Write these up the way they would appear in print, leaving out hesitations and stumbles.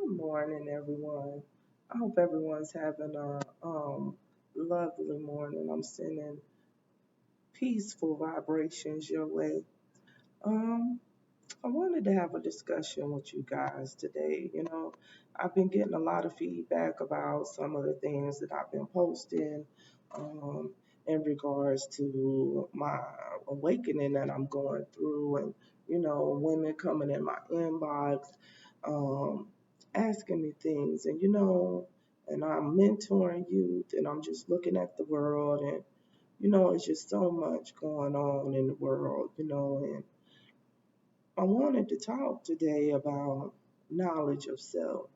Good morning, everyone. I hope everyone's having a lovely morning. I'm sending peaceful vibrations your way. Um, I wanted to have a discussion with you guys today. I've been getting a lot of feedback about some of the things that I've been posting um, in regards to my awakening that I'm going through, and women coming in my inbox um, asking me things, and I'm mentoring youth, and I'm just looking at the world, and it's just so much going on in the world, and I wanted to talk today about knowledge of self.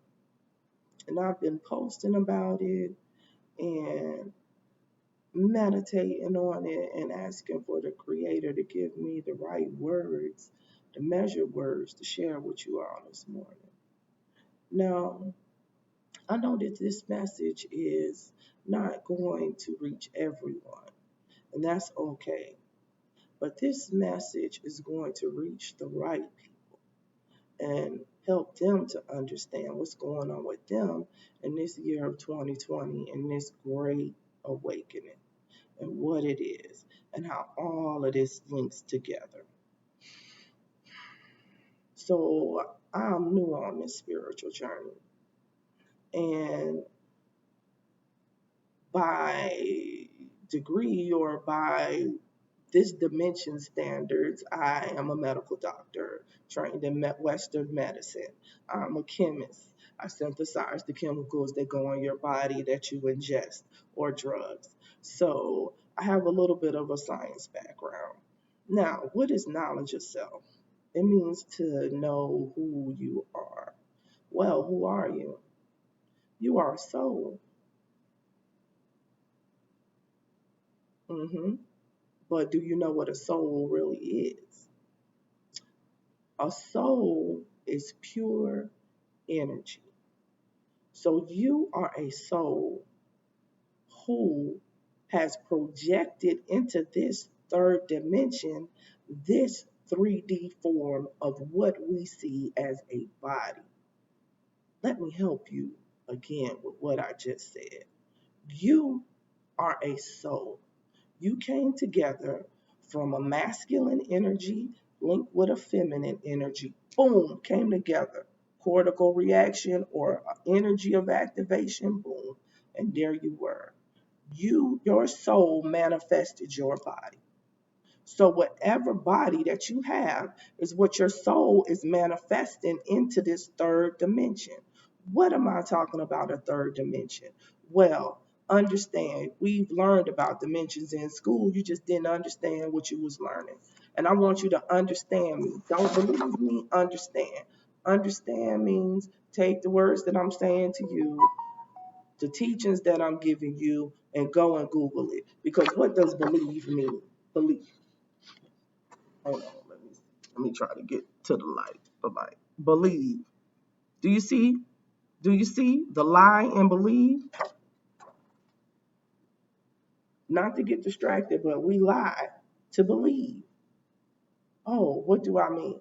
And I've been posting about it and meditating on it and asking for the Creator to give me the right words, the measured words to share with you all this morning. Now, I know that this message is not going to reach everyone, and that's okay. But this message is going to reach the right people and help them to understand what's going on with them in this year of 2020 and this great awakening and what it is and how all of this links together. So I'm new on this spiritual journey, and by degree or by this dimension standards, I am a medical doctor trained in Western medicine. I'm a chemist. I synthesize the chemicals that go in your body that you ingest or drugs. So I have a little bit of a science background. Now, what is knowledge of self? It means to know who you are. Well, who are you? You are a soul. hmm But do you know what a soul really is? A soul is pure energy. So you are a soul who has projected into this third dimension this 3D form of what we see as a body. Let me help you again with what I just said. You are a soul. You came together from a masculine energy linked with a feminine energy. Boom, came together. Cortical reaction or energy of activation, boom. And there you were. Your soul manifested your body. So whatever body that you have is what your soul is manifesting into this third dimension. What am I talking about a third dimension? Well, understand, we've learned about dimensions in school. You just didn't understand what you was learning. And I want you to understand me. Don't believe me, understand. Understand means take the words that I'm saying to you, the teachings that I'm giving you, and go and Google it. Because what does believe mean? Believe. Hold on, let me try to get to the light. The light. Believe. Do you see? Do you see the lie and believe? Not to get distracted, but we lie to believe. Oh, what do I mean?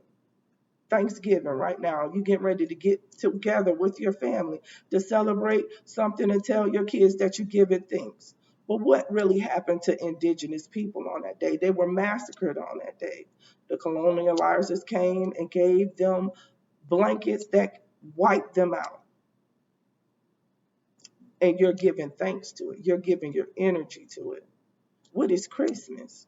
Thanksgiving right now. You get ready to get together with your family to celebrate something and tell your kids that you give it thanks. But what really happened to indigenous people on that day? They were massacred on that day. The colonializers came and gave them blankets that wiped them out. And you're giving thanks to it. You're giving your energy to it. What is Christmas?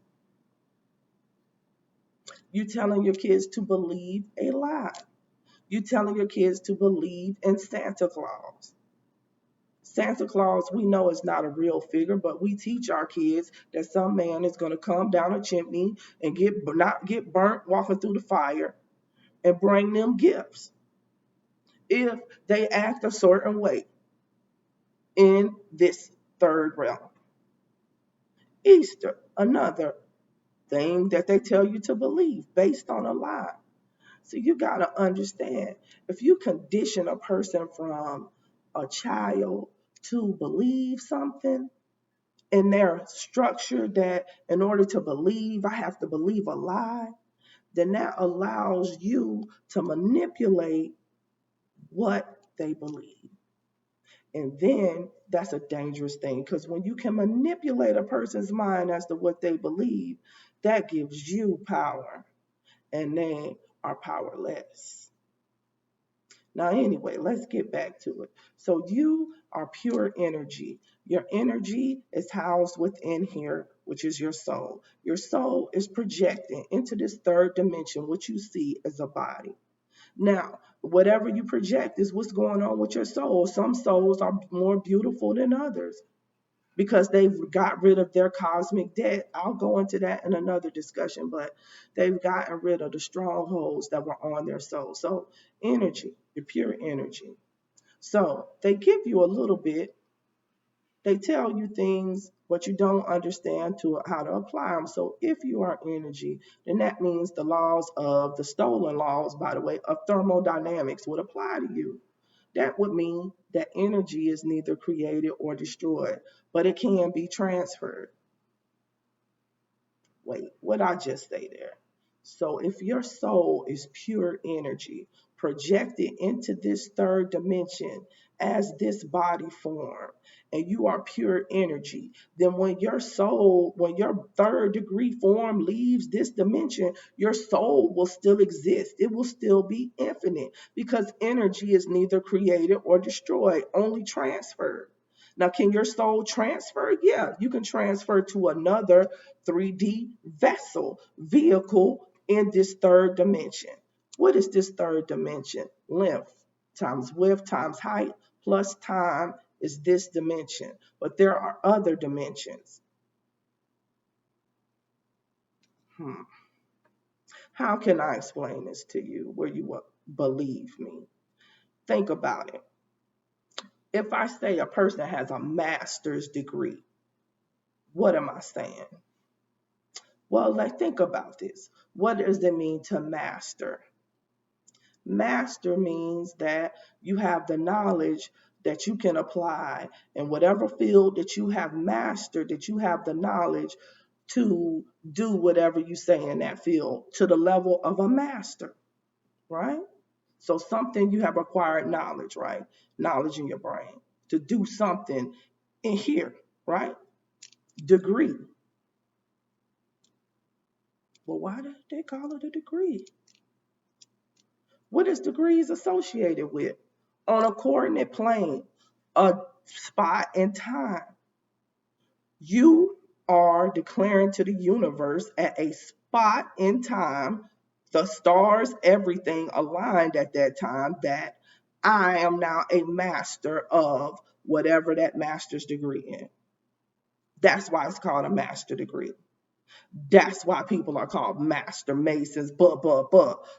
You telling your kids to believe a lie. You telling your kids to believe in Santa Claus. Santa Claus, we know is not a real figure, but we teach our kids that some man is going to come down a chimney and not get burnt walking through the fire and bring them gifts if they act a certain way in this third realm. Easter, another thing that they tell you to believe based on a lie. So you got to understand, if you condition a person from a child to believe something in their structure, that in order to believe, I have to believe a lie, then that allows you to manipulate what they believe. And then that's a dangerous thing because when you can manipulate a person's mind as to what they believe, that gives you power and they are powerless. Now, anyway, let's get back to it. So, you are pure energy. Your energy is housed within here, which is your soul. Your soul is projecting into this third dimension, which you see as a body. Now, whatever you project is what's going on with your soul. Some souls are more beautiful than others because they've got rid of their cosmic debt. I'll go into that in another discussion, but they've gotten rid of the strongholds that were on their soul. So, energy, the pure energy. So, they give you a little bit, they tell you things, but you don't understand to how to apply them. So, if you are energy, then that means the laws of the stolen laws, by the way, of thermodynamics would apply to you. That would mean that energy is neither created or destroyed, but it can be transferred. Wait, what I just say there? So if your soul is pure energy projected into this third dimension as this body form, and you are pure energy, then when your third degree form leaves this dimension, your soul will still exist. It will still be infinite because energy is neither created or destroyed, only transferred. Now, can your soul transfer? Yeah, you can transfer to another 3D vessel, vehicle in this third dimension. What is this third dimension? Length times width times height plus time is this dimension. But there are other dimensions. Hmm. How can I explain this to you where you will believe me? Think about it. If I say a person has a master's degree, what am I saying? Well, let's think about this. What does it mean to master? Master means that you have the knowledge that you can apply in whatever field that you have mastered, that you have the knowledge to do whatever you say in that field to the level of a master, right? So something you have acquired knowledge, right? Knowledge in your brain to do something in here, right? Degree. Well, why did they call it a degree? What is degrees associated with? On a coordinate plane, a spot in time. You are declaring to the universe at a spot in time, the stars, everything aligned at that time, that I am now a master of whatever that master's degree in. That's why it's called a master degree. That's why people are called master masons,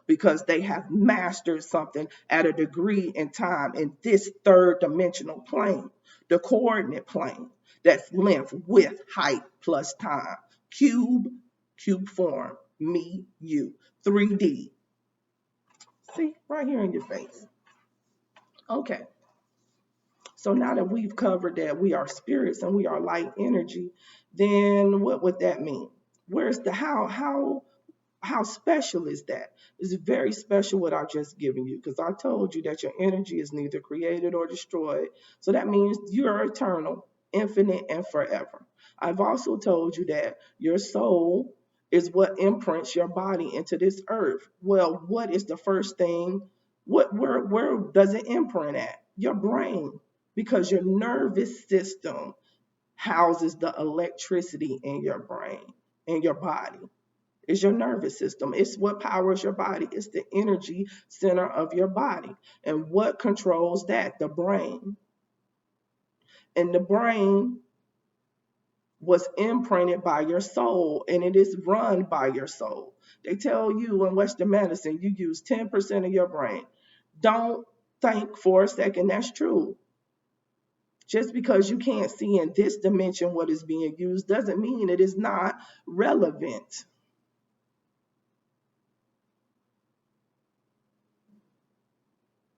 because they have mastered something at a degree in time in this third dimensional plane, the coordinate plane. That's length, width, height plus time. Cube form, me, you. 3D. See, right here in your face. Okay. So now that we've covered that we are spirits and we are light energy, then what would that mean? Where's the how special is that? It's very special what I've just given you because I told you that your energy is neither created or destroyed. So that means you're eternal, infinite, and forever. I've also told you that your soul is what imprints your body into this earth. Well, what is the first thing? Where does it imprint at? Your brain, because your nervous system houses the electricity in your brain, in your body. It's your nervous system. It's what powers your body. It's the energy center of your body. And what controls that? The brain. And the brain was imprinted by your soul and it is run by your soul. They tell you in Western medicine, you use 10% of your brain. Don't think for a second that's true. Just because you can't see in this dimension what is being used doesn't mean it is not relevant.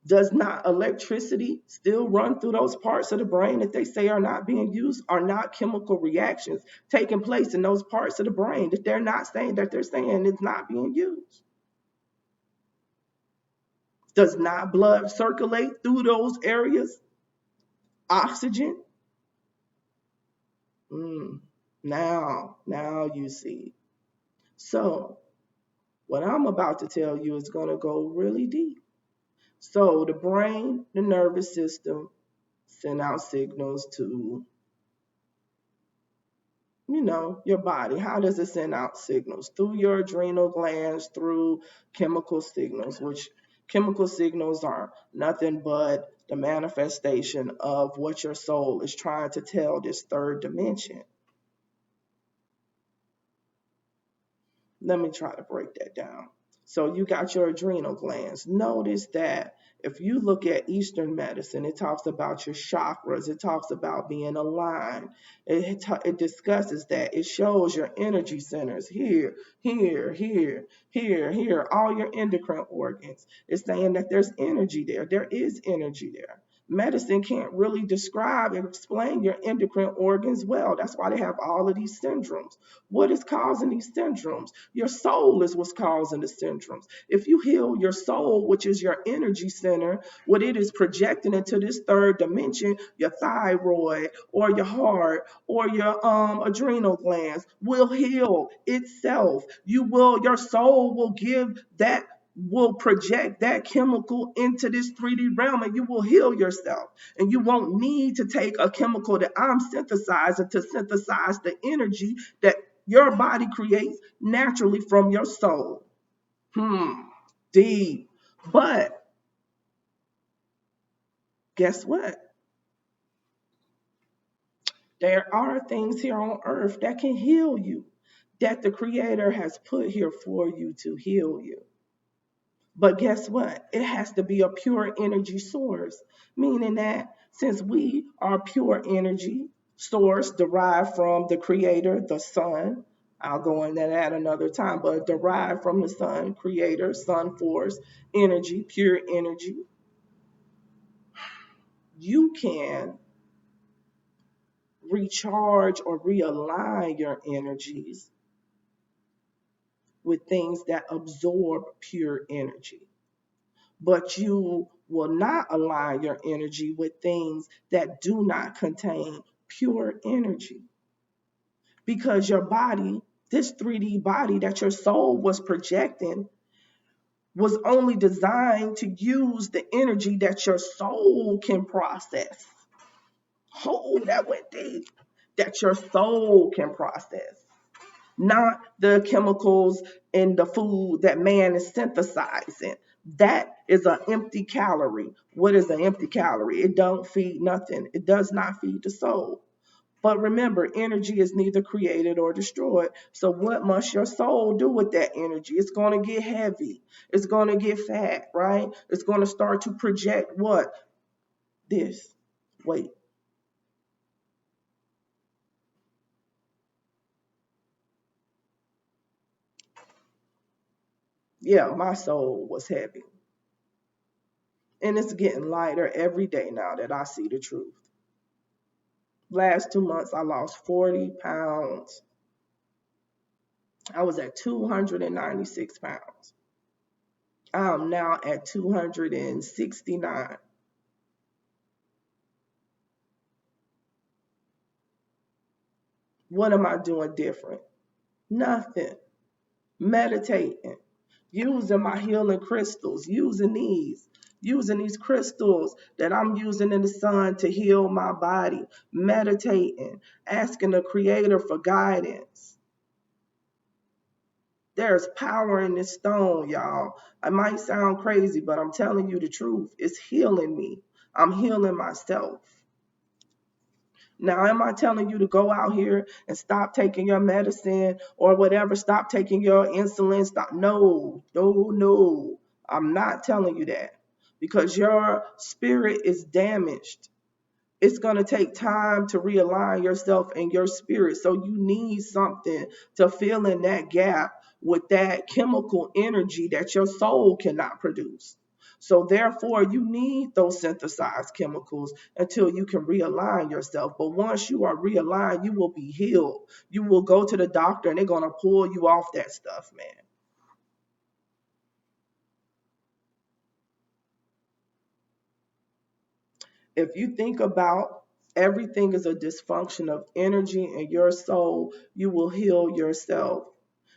Does not electricity still run through those parts of the brain that they say are not being used? Are not chemical reactions taking place in those parts of the brain that they're saying it's not being used? Does not blood circulate through those areas? Oxygen? Mm. Now you see. So, what I'm about to tell you is going to go really deep. So, the brain, the nervous system send out signals to, your body. How does it send out signals? Through your adrenal glands, through chemical signals, which chemical signals are nothing but the manifestation of what your soul is trying to tell this third dimension. Let me try to break that down. So you got your adrenal glands. Notice that if you look at Eastern medicine, it talks about your chakras. It talks about being aligned. It discusses that. It shows your energy centers here, here, all your endocrine organs. It's saying that there's energy there. There is energy there. Medicine can't really describe and explain your endocrine organs well. That's why they have all of these syndromes. What is causing these syndromes? Your soul is what's causing the syndromes. If you heal your soul, which is your energy center, what it is projecting into this third dimension, your thyroid or your heart or your adrenal glands will heal itself. Your soul will give that, will project that chemical into this 3D realm, and you will heal yourself. And you won't need to take a chemical that I'm synthesizing to synthesize the energy that your body creates naturally from your soul. Deep. But guess what? There are things here on earth that can heal you, that the Creator has put here for you to heal you. But guess what? It has to be a pure energy source, meaning that since we are pure energy source derived from the Creator, the Sun, I'll go into that another time, but derived from the Sun, Creator, Sun Force, energy, pure energy, you can recharge or realign your energies with things that absorb pure energy. But you will not align your energy with things that do not contain pure energy. Because your body, this 3D body that your soul was projecting, was only designed to use the energy that your soul can process. Oh, that went deep. That your soul can process, not the chemicals in the food that man is synthesizing. That is an empty calorie. What is an empty calorie? It don't feed nothing. It does not feed the soul. But remember, energy is neither created or destroyed. So what must your soul do with that energy? It's going to get heavy. It's going to get fat, right? It's going to start to project what? This. Wait. Yeah, my soul was heavy. And it's getting lighter every day now that I see the truth. Last 2 months, I lost 40 pounds. I was at 296 pounds. I'm now at 269. What am I doing different? Nothing. Meditating, using my healing crystals, using these crystals that I'm using in the sun to heal my body, meditating, asking the Creator for guidance. There's power in this stone, y'all. It might sound crazy, but I'm telling you the truth. It's healing me. I'm healing myself. Now, am I telling you to go out here and stop taking your medicine or whatever? Stop taking your insulin. Stop. No, no, no. I'm not telling you that because your spirit is damaged. It's going to take time to realign yourself and your spirit. So you need something to fill in that gap with that chemical energy that your soul cannot produce. So therefore, you need those synthesized chemicals until you can realign yourself. But once you are realigned, you will be healed. You will go to the doctor and they're going to pull you off that stuff, man. If you think about everything is a dysfunction of energy in your soul, you will heal yourself.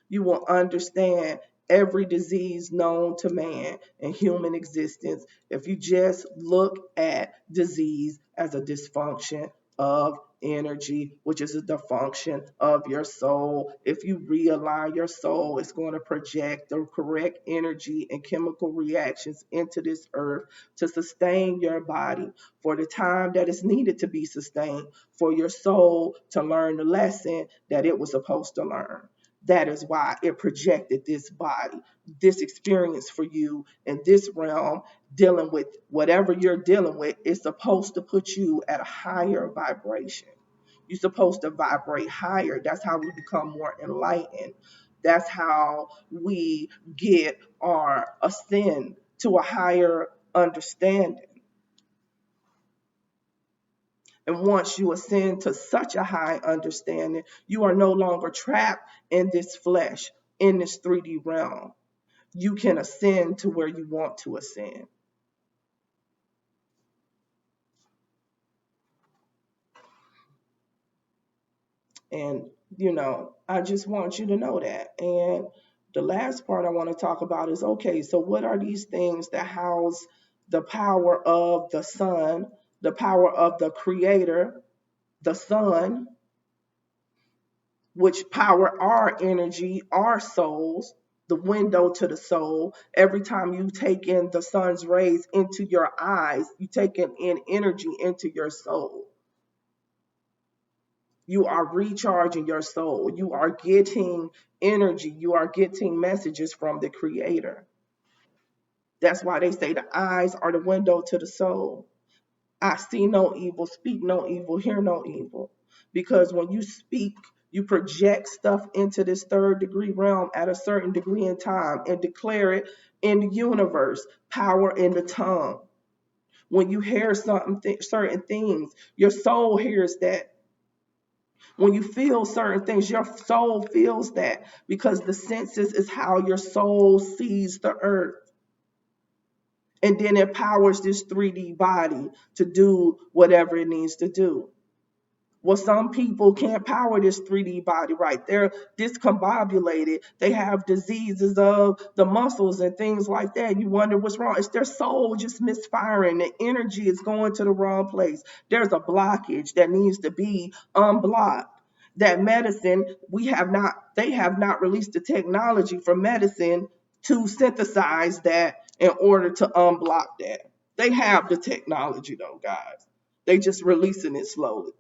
You will understand every disease known to man and human existence if you just look at disease as a dysfunction of energy, which is a dysfunction of your soul. If you realign your soul, it's going to project the correct energy and chemical reactions into this earth to sustain your body for the time that is needed to be sustained, for your soul to learn the lesson that it was supposed to learn. That is why it projected this body, this experience for you in this realm, dealing with whatever you're dealing with, is supposed to put you at a higher vibration. You're supposed to vibrate higher. That's how we become more enlightened. That's how we get our ascend to a higher understanding. And once you ascend to such a high understanding, you are no longer trapped in this flesh, in this 3D realm. You can ascend to where you want to ascend. And, I just want you to know that. And the last part I want to talk about is, okay, so what are these things that house the power of the sun, the power of the creator, the sun, which power our energy, our souls, the window to the soul. Every time you take in the sun's rays into your eyes, you take in energy into your soul. You are recharging your soul. You are getting energy. You are getting messages from the Creator. That's why they say the eyes are the window to the soul. I see no evil, speak no evil, hear no evil. Because when you speak, you project stuff into this third degree realm at a certain degree in time and declare it in the universe. Power in the tongue. When you hear certain things, your soul hears that. When you feel certain things, your soul feels that, because the senses is how your soul sees the earth. And then it powers this 3D body to do whatever it needs to do. Well, some people can't power this 3D body right. They're discombobulated. They have diseases of the muscles and things like that. You wonder what's wrong. It's their soul just misfiring. The energy is going to the wrong place. There's a blockage that needs to be unblocked. That medicine, they have not released the technology for medicine to synthesize that in order to unblock that. They have the technology though, guys. They just releasing it slowly.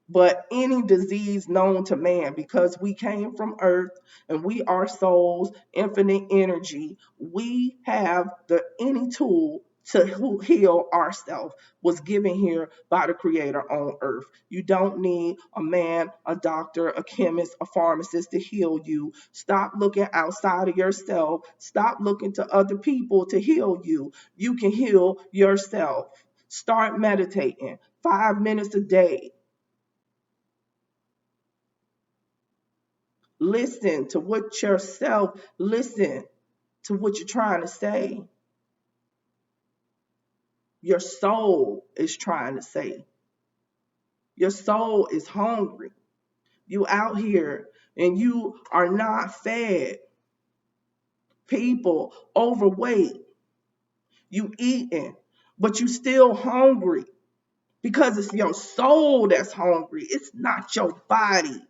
But any disease known to man, because we came from earth and we are souls, infinite energy, we have any tool to heal ourselves was given here by the Creator on earth. You don't need a man, a doctor, a chemist, a pharmacist to heal you. Stop looking outside of yourself. Stop looking to other people to heal you. You can heal yourself. Start meditating 5 minutes a day. Listen to what yourself, listen to what you're trying to say. Your soul is trying to say. Your soul is hungry. You out here and you are not fed. People overweight. You eating, but you still hungry because it's your soul that's hungry. It's not your body.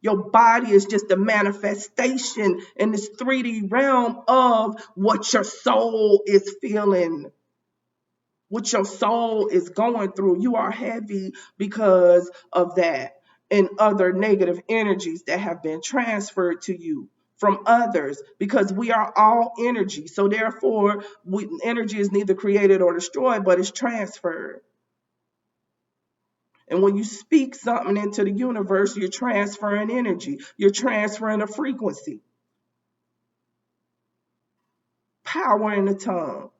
Your body is just a manifestation in this 3D realm of what your soul is feeling, what your soul is going through. You are heavy because of that and other negative energies that have been transferred to you from others, because we are all energy. So therefore, energy is neither created or destroyed, but it's transferred. And when you speak something into the universe, you're transferring energy. You're transferring a frequency. Power in the tongue.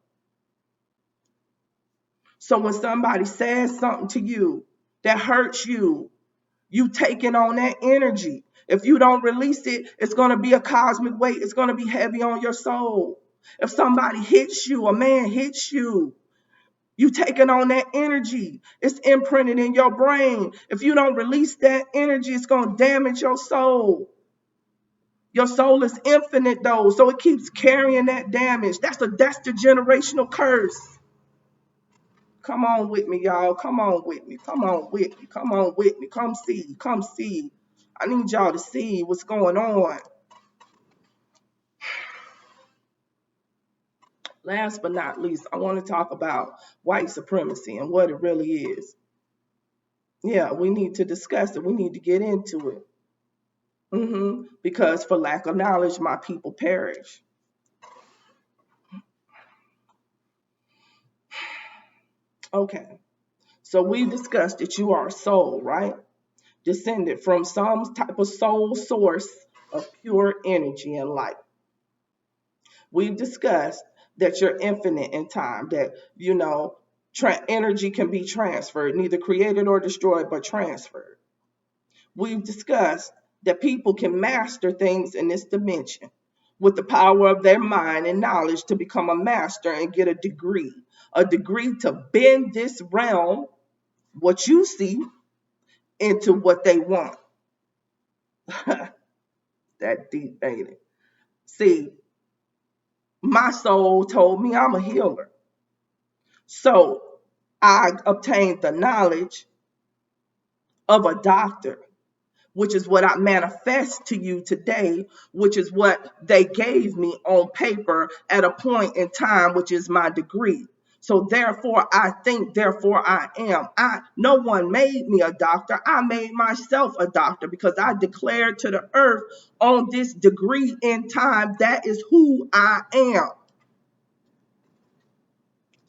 So when somebody says something to you that hurts you, you taking on that energy. If you don't release it, it's going to be a cosmic weight. It's going to be heavy on your soul. If somebody hits you, a man hits you, You taking on that energy. It's imprinted in your brain. If you don't release that energy, it's going to damage your soul. Your soul is infinite though, so it keeps carrying that damage. That's the generational curse. Come on with me, y'all. Come on with me. Come on with me. Come on with me. Come see. Come see. I need y'all to see what's going on. Last but not least, I want to talk about white supremacy and what it really is. Yeah, we need to discuss it. We need to get into it. Because for lack of knowledge, my people perish. Okay, so we discussed that you are a soul, right? Descended from some type of soul source of pure energy and light. We've discussed that you're infinite in time, that, energy can be transferred, neither created or destroyed, but transferred. We've discussed that people can master things in this dimension with the power of their mind and knowledge to become a master and get a degree to bend this realm, what you see, into what they want. That deep, ain't it? See, my soul told me I'm a healer. So I obtained the knowledge of a doctor, which is what I manifest to you today, which is what they gave me on paper at a point in time, which is my degree. So therefore I think, therefore I am. No one made me a doctor. I made myself a doctor because I declared to the earth on this degree in time, that is who I am.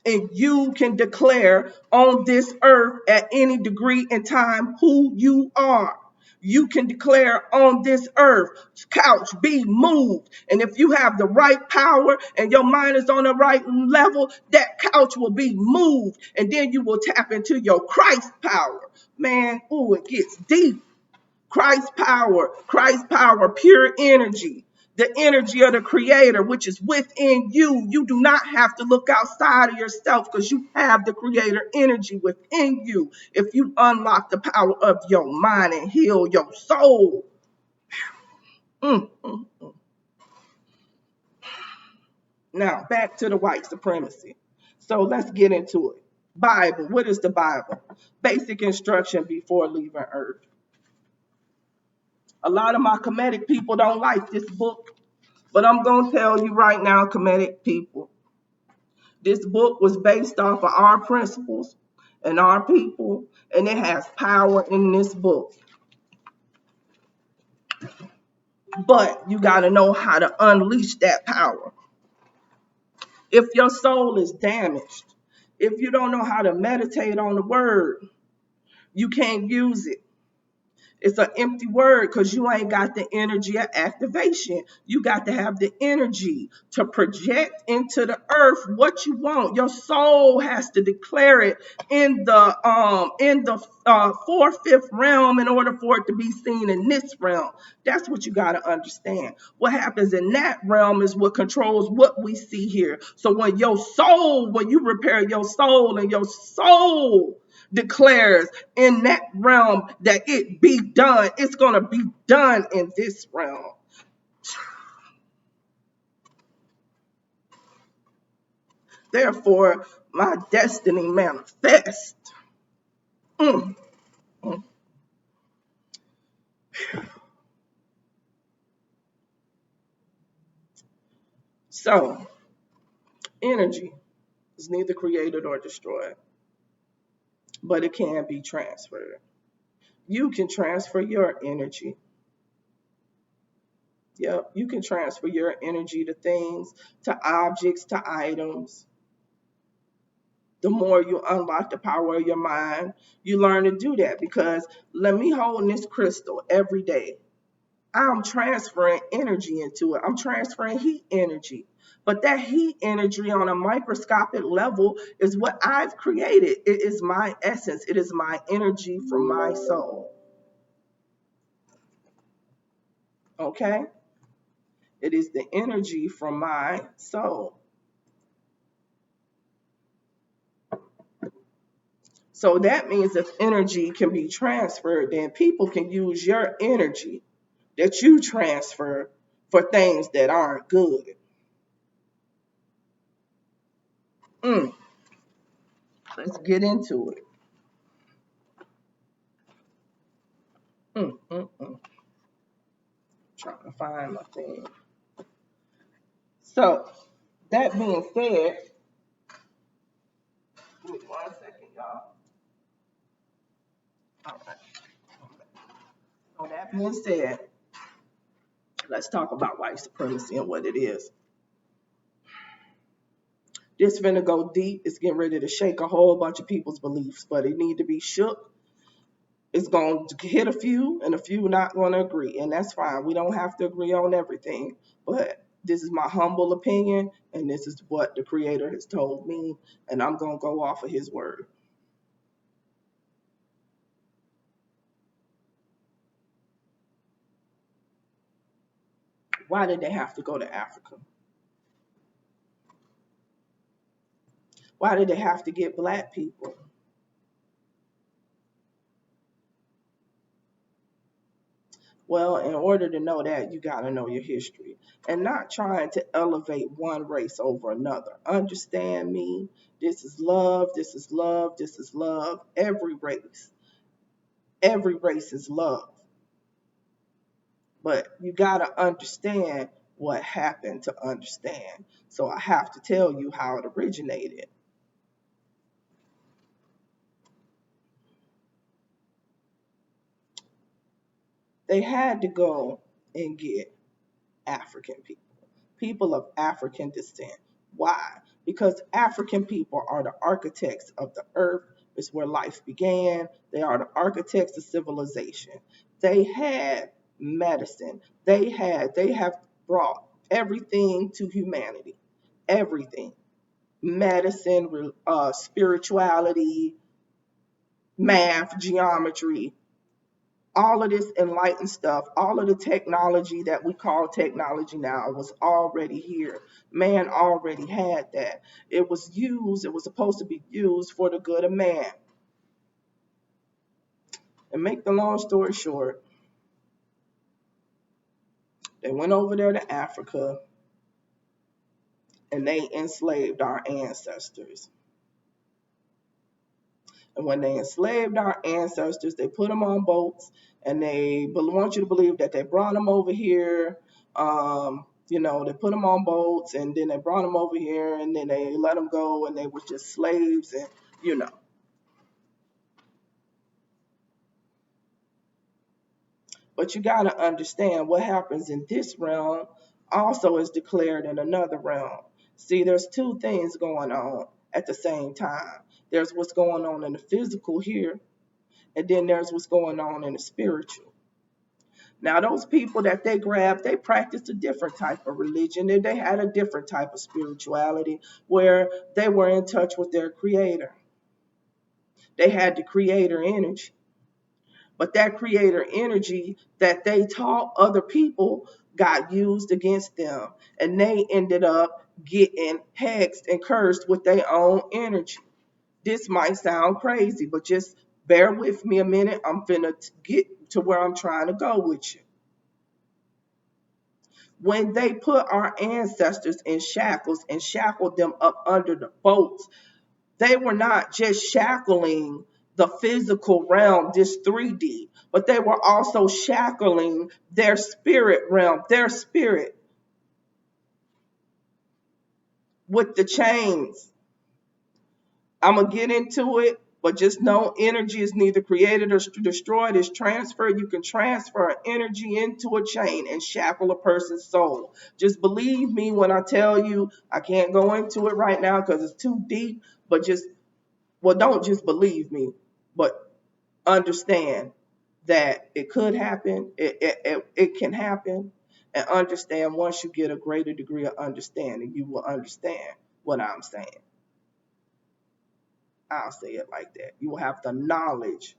And you can declare on this earth at any degree in time who you are. You can declare on this earth, couch, be moved. And if you have the right power and your mind is on the right level, that couch will be moved. And then you will tap into your Christ power. Man, ooh, it gets deep. Christ power, pure energy. The energy of the creator, which is within you. You do not have to look outside of yourself because you have the creator energy within you. If you unlock the power of your mind and heal your soul. Now, back to the white supremacy. So let's get into it. Bible. What is the Bible? Basic instruction before leaving earth. A lot of my Kemetic people don't like this book. But I'm going to tell you right now, Kemetic people, this book was based off of our principles and our people, and it has power in this book. But you got to know how to unleash that power. If your soul is damaged, if you don't know how to meditate on the word, you can't use it. It's an empty word because you ain't got the energy of activation. You got to have the energy to project into the earth what you want. Your soul has to declare it in the fourth, fifth realm in order for it to be seen in this realm. That's what you got to understand. What happens in that realm is what controls what we see here. So when you repair your soul and your soul declares in that realm that it be done, it's going to be done in this realm. Therefore, my destiny manifests. So, energy is neither created or destroyed, but it can be transferred. You can transfer your energy. Yep, you can transfer your energy to things, to objects, to items. The more you unlock the power of your mind, you learn to do that because let me hold this crystal every day. I'm transferring energy into it. I'm transferring heat energy. But that heat energy on a microscopic level is what I've created. It is my essence. It is my energy from my soul. Okay? It is the energy from my soul. So that means if energy can be transferred, then people can use your energy that you transfer for things that aren't good. Mm, let's get into it. Mm. Trying to find my thing. So, that being said, give me 1 second, y'all. All right. So, that being said, let's talk about white supremacy and what it is. This finna go deep. It's getting ready to shake a whole bunch of people's beliefs, but it need to be shook. It's going to hit a few, and a few not going to agree, and that's fine. We don't have to agree on everything, but this is my humble opinion, and this is what the Creator has told me, and I'm going to go off of His word. Why did they have to go to Africa? Why did they have to get black people? Well, in order to know that, you got to know your history and not trying to elevate one race over another. Understand me? This is love. This is love. This is love. Every race is love. But you got to understand what happened to understand. So I have to tell you how it originated. They had to go and get African people of African descent. Why? Because African people are the architects of the earth. It's where life began. They are the architects of civilization. They had medicine. They have brought everything to humanity. Everything. Medicine, spirituality, math, geometry, all of this enlightened stuff, all of the technology that we call technology now was already here. Man already had that. It was used, it was supposed to be used for the good of man. And make the long story short, they went over there to Africa and they enslaved our ancestors. And when they enslaved our ancestors, they put them on boats and they want you to believe that they brought them over here. They put them on boats and then they brought them over here and then they let them go and they were just slaves and, you know. But you got to understand what happens in this realm also is declared in another realm. See, there's two things going on at the same time. There's what's going on in the physical here, and then there's what's going on in the spiritual. Now, those people that they grabbed, they practiced a different type of religion and they had a different type of spirituality where they were in touch with their creator. They had the creator energy. But that creator energy that they taught other people got used against them. And they ended up getting hexed and cursed with their own energy. This might sound crazy, but just bear with me a minute. I'm finna get to where I'm trying to go with you. When they put our ancestors in shackles and shackled them up under the boats, they were not just shackling the physical realm, this 3D, but they were also shackling their spirit realm, their spirit with the chains. I'm going to get into it, but just know energy is neither created or destroyed, it's transferred. You can transfer energy into a chain and shackle a person's soul. Just believe me when I tell you, I can't go into it right now because it's too deep, but don't just believe me, but understand that it could happen, it can happen, and understand once you get a greater degree of understanding, you will understand what I'm saying. I'll say it like that. You will have the knowledge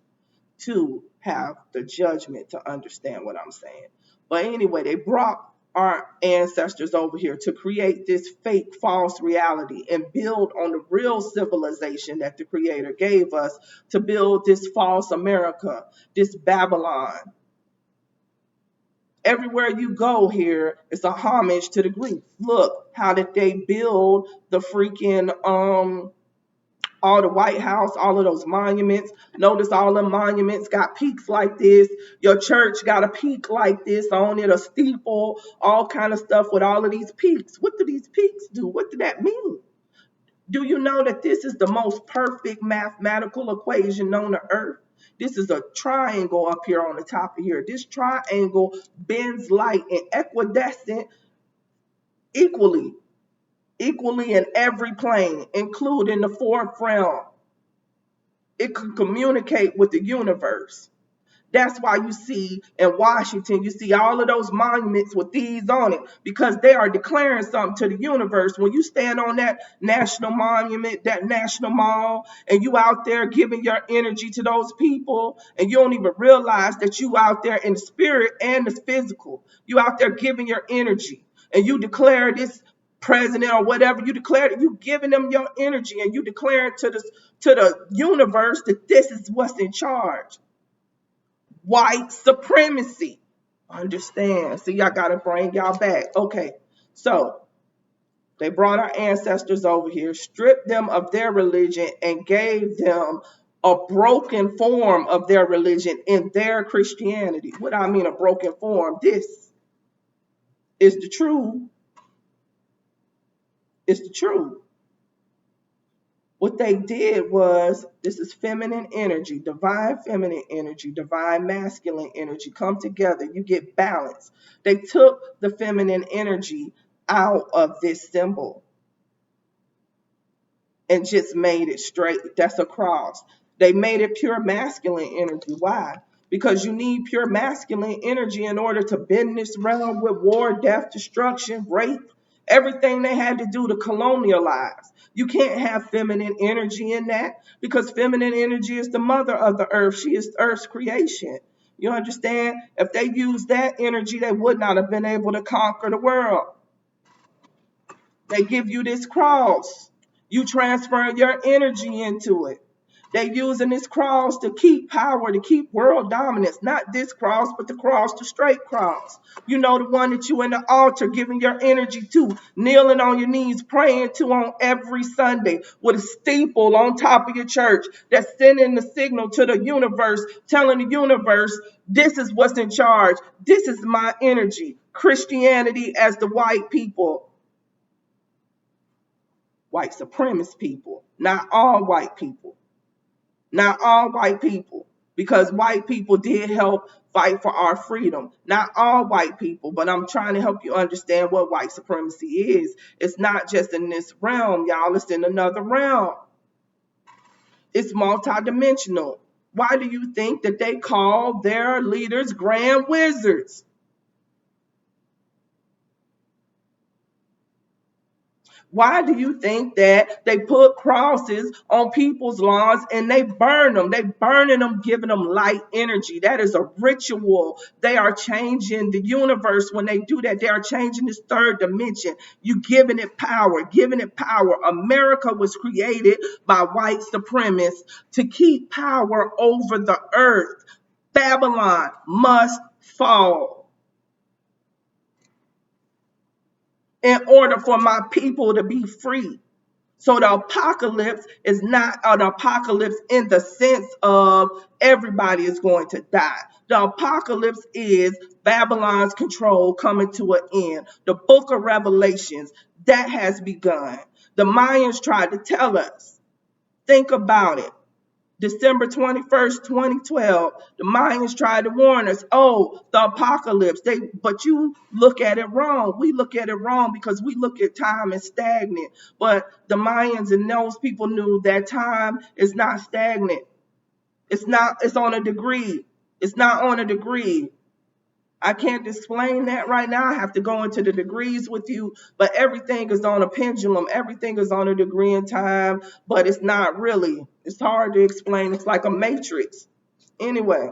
to have the judgment to understand what I'm saying. But anyway, they brought our ancestors over here to create this fake false reality and build on the real civilization that the creator gave us, to build this false America, this Babylon. Everywhere you go here, it's a homage to the Greeks. Look, how did they build the freaking all the White House, all of those monuments. Notice all the monuments got peaks like this. Your church got a peak like this on it, a steeple, all kind of stuff with all of these peaks. What do these peaks do? What do that mean? Do you know that this is the most perfect mathematical equation known to Earth? This is a triangle up here on the top of here. This triangle bends light and equidistant equally, equally in every plane, including the fourth realm. It can communicate with the universe. That's why you see in Washington, you see all of those monuments with these on it, because they are declaring something to the universe. When you stand on that national monument, that national mall, and you out there giving your energy to those people, and you don't even realize that you out there in the spirit and the physical. You out there giving your energy, and you declare this president or whatever, you declare that you giving them your energy, and you declare to the universe that this is what's in charge. White supremacy. Understand? See, I gotta bring y'all back. Okay, so they brought our ancestors over here, stripped them of their religion, and gave them a broken form of their religion in their Christianity. What I mean, a broken form? This is the truth. It's the truth. What they did was, this is feminine energy, divine feminine energy, divine masculine energy come together. You get balance. They took the feminine energy out of this symbol and just made it straight. That's a cross. They made it pure masculine energy. Why? Because you need pure masculine energy in order to bend this realm with war, death, destruction, rape, everything they had to do to colonialize. You can't have feminine energy in that, because feminine energy is the mother of the earth. She is Earth's creation. You understand? If they used that energy, they would not have been able to conquer the world. They give you this cross. You transfer your energy into it. They using this cross to keep power, to keep world dominance. Not this cross, but the cross, the straight cross. You know, the one that you in the altar giving your energy to, kneeling on your knees, praying to on every Sunday, with a steeple on top of your church that's sending the signal to the universe, telling the universe, this is what's in charge. This is my energy. Christianity as the white people. White supremacist people, not all white people. Not all white people, because white people did help fight for our freedom. Not all white people, but I'm trying to help you understand what white supremacy is. It's not just in this realm, y'all. It's in another realm. It's multidimensional. Why do you think that they call their leaders grand wizards? Why do you think that they put crosses on people's lawns and they burn them? They burning them, giving them light energy. That is a ritual. They are changing the universe when they do that. They are changing this third dimension. You giving it power, giving it power. America was created by white supremacists to keep power over the earth. Babylon must fall in order for my people to be free. So the apocalypse is not an apocalypse in the sense of everybody is going to die. The apocalypse is Babylon's control coming to an end. The book of Revelations, that has begun. The Mayans tried to tell us. Think about it. December 21st, 2012, the Mayans tried to warn us, oh, the apocalypse. But you look at it wrong. We look at it wrong because we look at time as stagnant. But the Mayans and those people knew that time is not stagnant. It's on a degree. It's not on a degree. I can't explain that right now. I have to go into the degrees with you, but everything is on a pendulum. Everything is on a degree in time, but it's not really. It's hard to explain. It's like a matrix. Anyway,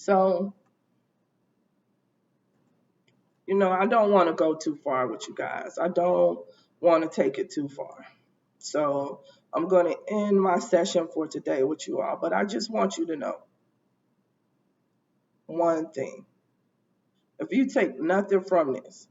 So, I don't want to go too far with you guys. I don't want to take it too far. So I'm going to end my session for today with you all, but I just want you to know one thing. If you take nothing from this,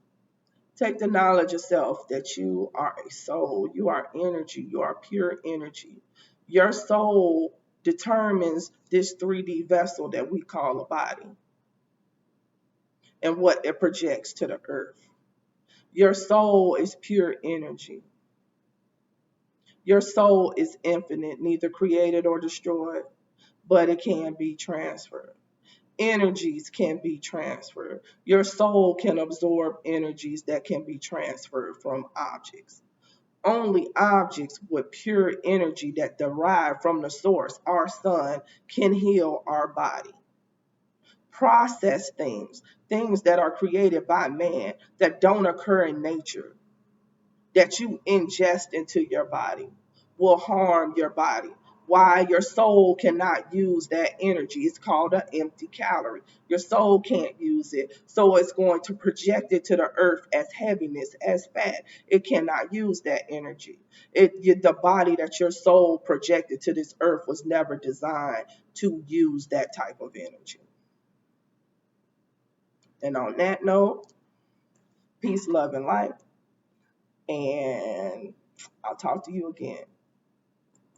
take the knowledge of self that you are a soul, you are energy, you are pure energy. Your soul determines this 3D vessel that we call a body and what it projects to the earth. Your soul is pure energy. Your soul is infinite, neither created or destroyed, but it can be transferred. Energies can be transferred. Your soul can absorb energies that can be transferred from objects. Only objects with pure energy that derive from the source, our sun, can heal our body. Process things that are created by man that don't occur in nature, that you ingest into your body, will harm your body. Why? Your soul cannot use that energy. It's called an empty calorie. Your soul can't use it. So it's going to project it to the earth as heaviness, as fat. It cannot use that energy. The body that your soul projected to this earth was never designed to use that type of energy. And on that note, peace, love, and light. And I'll talk to you again.